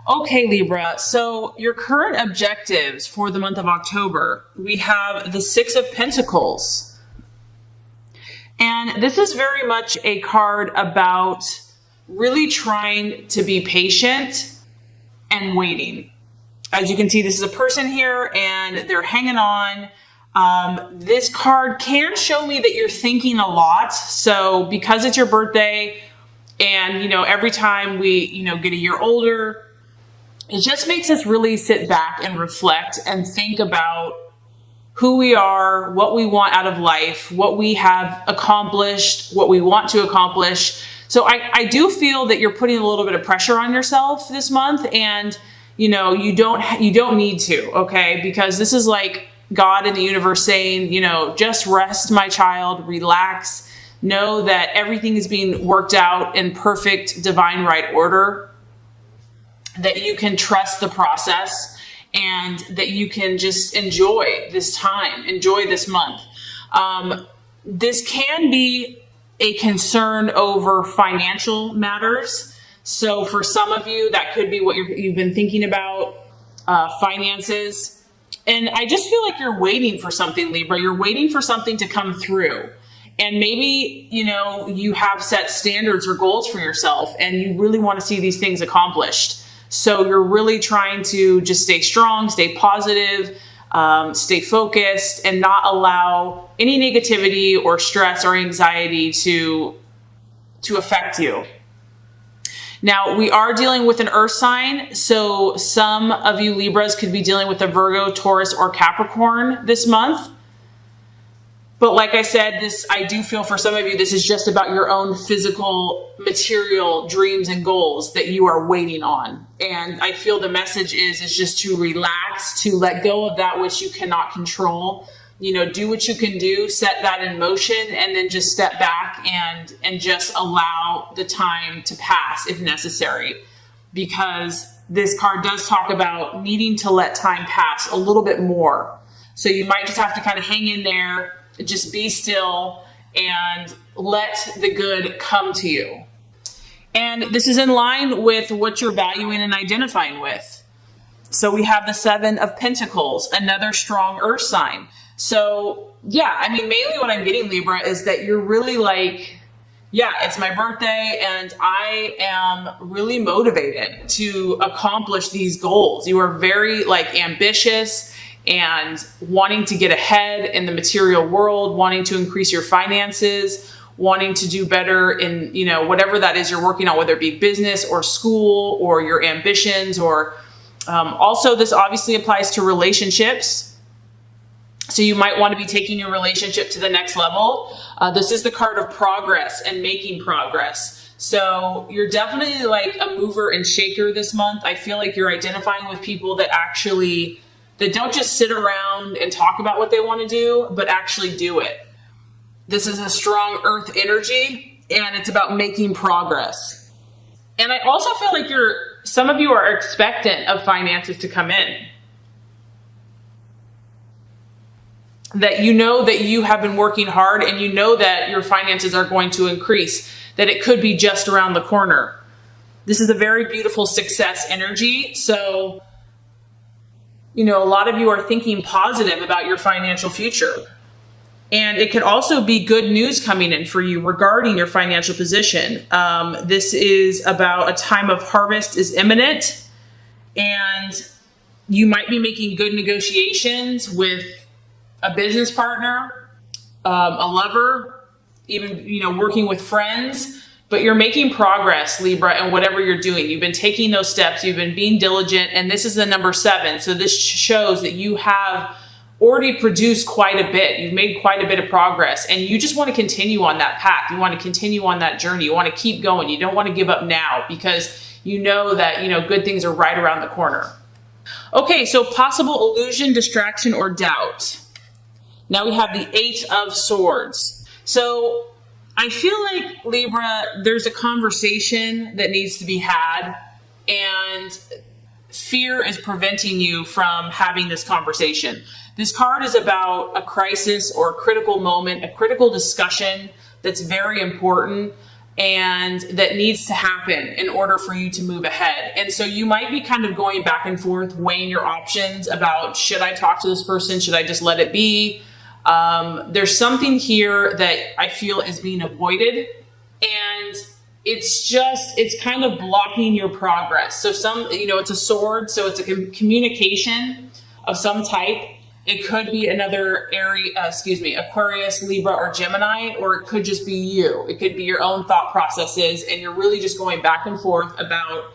Okay, Libra. So your current objectives for the month of October, we have the Six of Pentacles. And this is very much a card about really trying to be patient and waiting. As you can see, this is a person here and they're hanging on. This card can show me that you're thinking a lot. So because it's your birthday and, every time we, get a year older, it just makes us really sit back and reflect and think about who we are, what we want out of life, what we have accomplished, what we want to accomplish. So I do feel that you're putting a little bit of pressure on yourself this month, and you don't need to, okay? Because this is like God in the universe saying, just rest, my child, relax, know that everything is being worked out in perfect divine right order, that you can trust the process, and that you can just enjoy this time, enjoy this month. This can be a concern over financial matters. So for some of you, that could be what you've been thinking about, finances. And I just feel like you're waiting for something, Libra. You're waiting for something to come through. And maybe, you have set standards or goals for yourself and you really want to see these things accomplished. So you're really trying to just stay strong, stay positive, stay focused, and not allow any negativity or stress or anxiety to affect you. Now, we are dealing with an earth sign, so some of you Libras could be dealing with a Virgo, Taurus, or Capricorn this month. But like I said, I do feel for some of you, this is just about your own physical, material dreams and goals that you are waiting on. And I feel the message is just to relax, to let go of that which you cannot control. Do what you can do, set that in motion, and then just step back and just allow the time to pass if necessary. Because this card does talk about needing to let time pass a little bit more. So you might just have to kind of hang in there, just be still, and let the good come to you. And this is in line with what you're valuing and identifying with. So we have the Seven of Pentacles, another strong earth sign. So yeah, mainly what I'm getting, Libra, is that you're really like, yeah, it's my birthday and I am really motivated to accomplish these goals. You are very ambitious and wanting to get ahead in the material world, wanting to increase your finances, wanting to do better in, whatever that is you're working on, whether it be business or school or your ambitions, or also this obviously applies to relationships. So you might want to be taking your relationship to the next level. This is the card of progress and making progress. So you're definitely like a mover and shaker this month. I feel like you're identifying with people that don't just sit around and talk about what they want to do, but actually do it. This is a strong earth energy, and it's about making progress. And I also feel like some of you are expectant of finances to come in. That that you have been working hard, and that your finances are going to increase, that it could be just around the corner. This is a very beautiful success energy. So, a lot of you are thinking positive about your financial future. And it could also be good news coming in for you regarding your financial position. This is about a time of harvest is imminent, and you might be making good negotiations with a business partner, a lover, even, working with friends. But you're making progress, Libra, in whatever you're doing. You've been taking those steps. You've been being diligent. And this is the number 7. So this shows that you have already produced quite a bit. You've made quite a bit of progress. And you just want to continue on that path. You want to continue on that journey. You want to keep going. You don't want to give up now, because you know that, good things are right around the corner. Okay, so possible illusion, distraction, or doubt. Now we have the 8 of Swords. So I feel like, Libra, there's a conversation that needs to be had, and fear is preventing you from having this conversation. This card is about a crisis or a critical moment, a critical discussion that's very important. and that needs to happen in order for you to move ahead. And so you might be kind of going back and forth, weighing your options about, should I talk to this person? Should I just let it be? There's something here that I feel is being avoided, and it's kind of blocking your progress. So it's a sword, so it's a communication of some type. It could be another Aquarius, Libra, or Gemini, or it could just be you. It could be your own thought processes, and you're really just going back and forth about,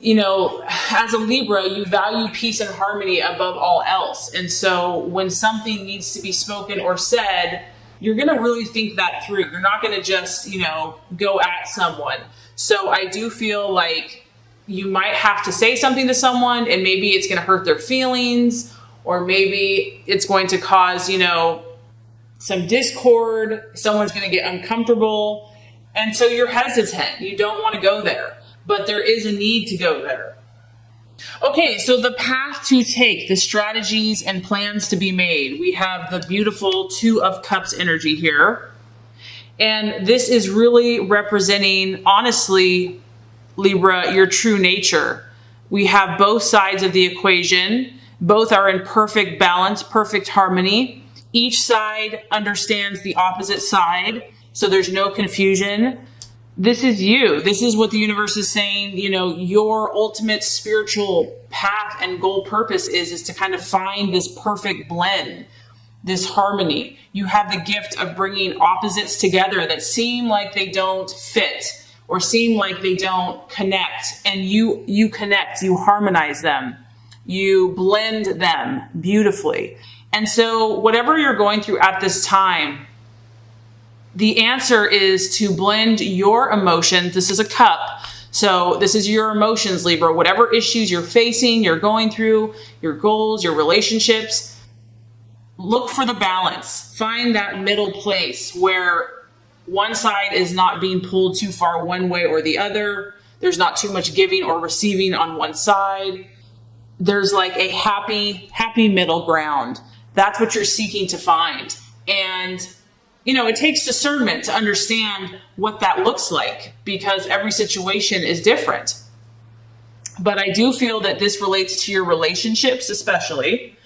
as a Libra, you value peace and harmony above all else. And so when something needs to be spoken or said, you're going to really think that through. You're not going to just, go at someone. So I do feel like you might have to say something to someone, and maybe it's going to hurt their feelings, or maybe it's going to cause, some discord. Someone's going to get uncomfortable. And so you're hesitant. You don't want to go there, but there is a need to go there. Okay, so the path to take, the strategies and plans to be made. We have the beautiful Two of Cups energy here. And this is really representing, honestly, Libra, your true nature. We have both sides of the equation. Both are in perfect balance, perfect harmony. Each side understands the opposite side, so there's no confusion. This is you. This is what the universe is saying, your ultimate spiritual path and goal purpose is to kind of find this perfect blend, this harmony. You have the gift of bringing opposites together that seem like they don't fit or seem like they don't connect. And you connect, you harmonize them. You blend them beautifully. And so whatever you're going through at this time, the answer is to blend your emotions. This is a cup. So this is your emotions, Libra. Whatever issues you're facing, you're going through, your goals, your relationships, look for the balance. Find that middle place where one side is not being pulled too far one way or the other. There's not too much giving or receiving on one side. There's like a happy middle ground. That's what you're seeking to find. And, it takes discernment to understand what that looks like, because every situation is different. But I do feel that this relates to your relationships, especially.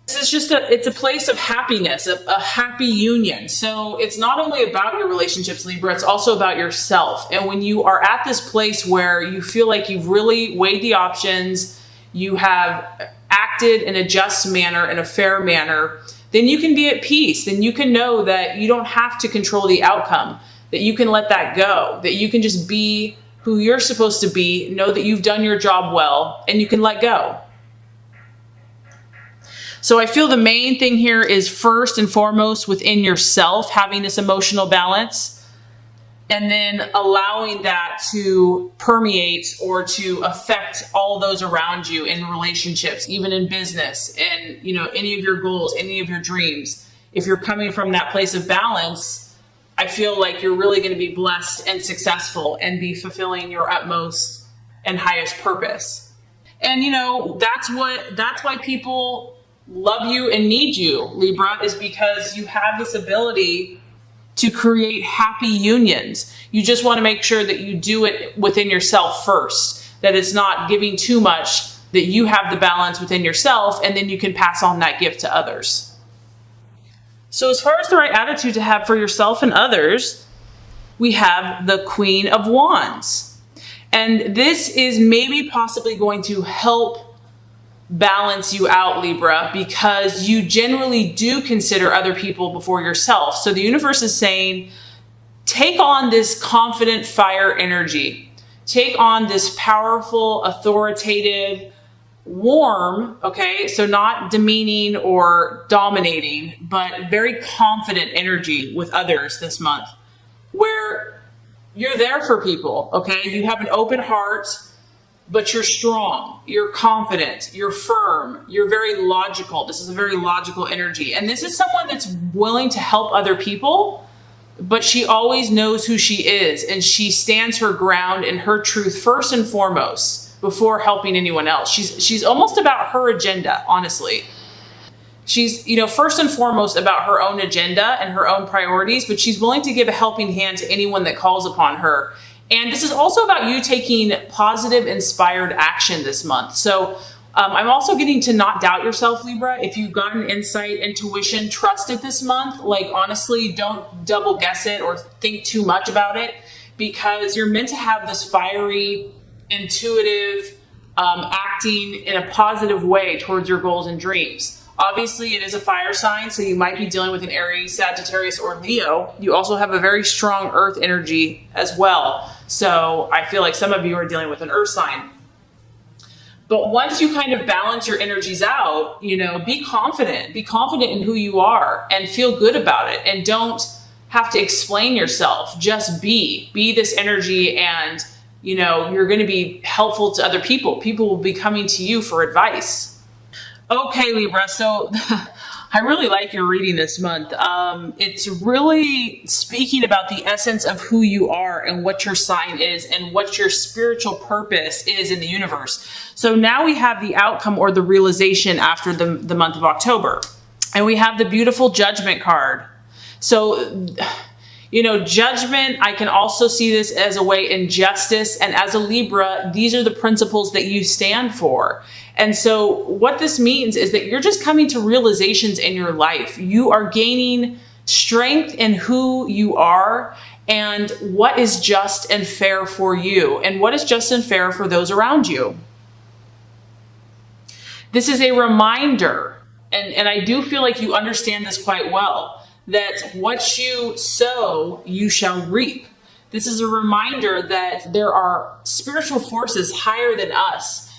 This is it's a place of happiness, a happy union. So it's not only about your relationships, Libra, it's also about yourself. And when you are at this place where you feel like you've really weighed the options, you have acted in a just manner, in a fair manner, then you can be at peace. Then you can know that you don't have to control the outcome, that you can let that go, that you can just be who you're supposed to be, know that you've done your job well, and you can let go. So I feel the main thing here is first and foremost within yourself, having this emotional balance, and then allowing that to permeate or to affect all those around you in relationships, even in business, and any of your goals, any of your dreams. If you're coming from that place of balance, I feel like you're really going to be blessed and successful and be fulfilling your utmost and highest purpose. And that's why people love you and need you, Libra, is because you have this ability to create happy unions. You just want to make sure that you do it within yourself first, that it's not giving too much, that you have the balance within yourself, and then you can pass on that gift to others. So as far as the right attitude to have for yourself and others, we have the Queen of Wands. And this is maybe possibly going to help balance you out, Libra, because you generally do consider other people before yourself. So the universe is saying, take on this confident fire energy. Take on this powerful, authoritative, warm, okay? So not demeaning or dominating, but very confident energy with others this month, where you're there for people, okay? You have an open heart, but you're strong, you're confident, you're firm, you're very logical. This is a very logical energy. And this is someone that's willing to help other people, but she always knows who she is, and she stands her ground in her truth first and foremost before helping anyone else. She's almost about her agenda, honestly. She's, first and foremost about her own agenda and her own priorities, but she's willing to give a helping hand to anyone that calls upon her. And this is also about you taking positive, inspired action this month. So I'm also getting to not doubt yourself, Libra. If you've gotten insight, intuition, trust it this month, like honestly, don't double guess it or think too much about it, because you're meant to have this fiery, intuitive, acting in a positive way towards your goals and dreams. Obviously, it is a fire sign, so you might be dealing with an Aries, Sagittarius, or Leo. You also have a very strong earth energy as well. So I feel like some of you are dealing with an earth sign. But once you kind of balance your energies out, be confident. Be confident in who you are and feel good about it. And don't have to explain yourself. Just be. Be this energy, and, you're going to be helpful to other people. People will be coming to you for advice. Okay, Libra, so I really like your reading this month. It's really speaking about the essence of who you are and what your sign is and what your spiritual purpose is in the universe. So now we have the outcome or the realization after the month of October. And we have the beautiful Judgment card. So, judgment, I can also see this as a way in justice. And as a Libra, these are the principles that you stand for. And so what this means is that you're just coming to realizations in your life. You are gaining strength in who you are and what is just and fair for you and what is just and fair for those around you. This is a reminder, and I do feel like you understand this quite well, that what you sow, you shall reap. This is a reminder that there are spiritual forces higher than us,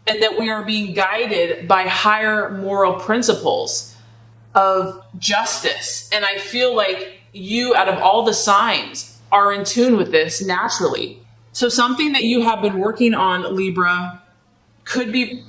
and that we are being guided by higher moral principles of justice. And I feel like you, out of all the signs, are in tune with this naturally. So something that you have been working on, Libra, could be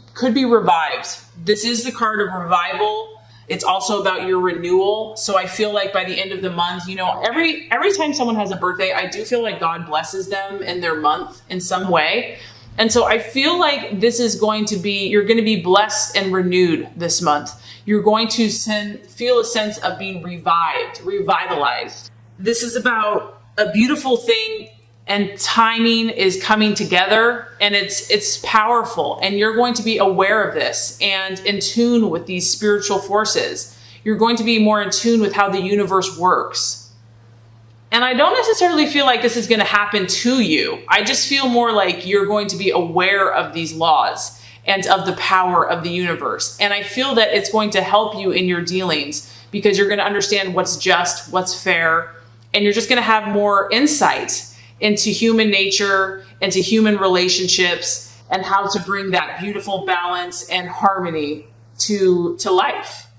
revived. This is the card of revival. It's also about your renewal. So I feel like by the end of the month, every time someone has a birthday, I do feel like God blesses them in their month in some way. And so I feel like you're going to be blessed and renewed this month. You're going to feel a sense of being revitalized. This is about a beautiful thing, and timing is coming together, and it's powerful. And you're going to be aware of this and in tune with these spiritual forces. You're going to be more in tune with how the universe works. And I don't necessarily feel like this is going to happen to you. I just feel more like you're going to be aware of these laws and of the power of the universe. And I feel that it's going to help you in your dealings because you're going to understand what's just, what's fair, and you're just going to have more insight into human nature, into human relationships, and how to bring that beautiful balance and harmony to life.